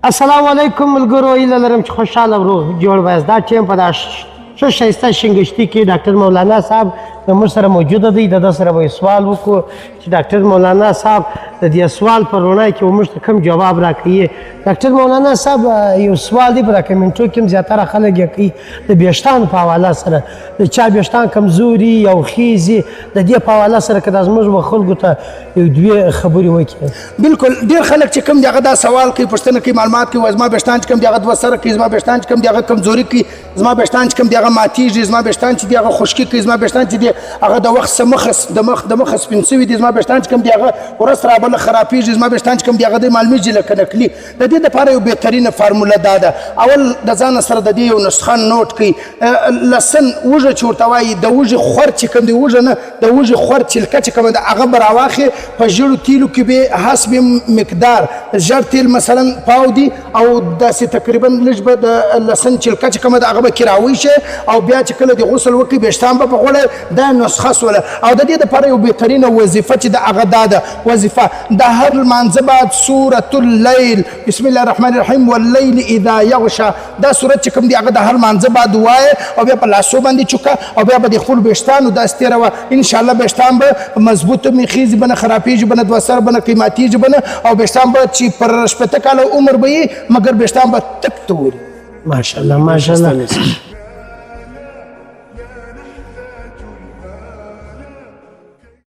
السلام علیکم ملګرو، هیله لرم چې خوشحاله او روغ جوړ وایاست. دا ټیم په دا ښه ښایسته شنګشتي کې ډاکټر مولانا صاحب زموږ سره موجوده دی. د ده سره به سوال وکړو چې ډاکټر مولانا صاحب د دې سوال په رڼا کې موږ ته کوم جواب راکوي. ډاکټر مولانا صاحب یو سوال دی، په دا کمنټو کې هم زیاتره خلک یې کوي د ویښتانو په حواله سره، د چا ویښتان کمزوري او خیزي، د دې په حواله سره که دا زموږ به خلکو ته یو دوې خبرې وکړي. بالکل ډېر خلک چې کوم دی هغه دا سوال کوي، پوښتنه کوي، معلومات کوي، زما ویښتان چې کوم دی هغه دوه سره کوي، زما ویښتان چې کوم دی هغه کمزوري کوي، زما ویښتان چې کوم دی هغه ماتېږي، زما ویښتان چې دی هغه خشکي کوي، زما ویښتان چې دی هغه د وخت څخه د مخه سپین سوي دي، زما ویښتان چې کوم دی هغه ورځ تر بله خرابېږي، زما ویښتان چې کوم دی هغه دی معلومېږي لکه نقلي. د دې دپاره یو بهترینه فارموله دا ده، اول د ځانه سره د دې یو نسخه نوټ کړئ. لسن وږه چې ورته وایي، د وږې خور چې کوم دی، وږه نه، د وږې خور چلکه چې کومه ده هغه به راواخلې، په ژیړو تیلو کې به حسب مقدار ژړ تیل مثلا پاو دي او داسې تقریبا لږ به د لسن چلکه چې کومه ده هغه به کې راویشئ، او بیا چې کله د غسل وکړئ ویښتان به په غوړه. دا نسخه سوله. او د دې دپاره یو بهترینه وظیفه چې د هغه دا ده، وظیفه د هر لمانځه بعد سورة اللیل، بسم الله الرحمن الرحیم واللیل اذا یغشا، دا سورت چې کوم دی هغه د هر لمانځه بعد ووایه، او بیا په لاسو باندې چوکه، او بیا به د خپلو ویښتانو داسې تېروه. انشاءالله ویښتان به مضبوطه میخیږي به نه، خرابېږي به نه، دوه سره به نه، قیماتېږي به نه، او ویښتان به چې پر شپېته کاله عمر به یې، مګر ویښتان به تک توري. ماشاءالله ماشاءالله.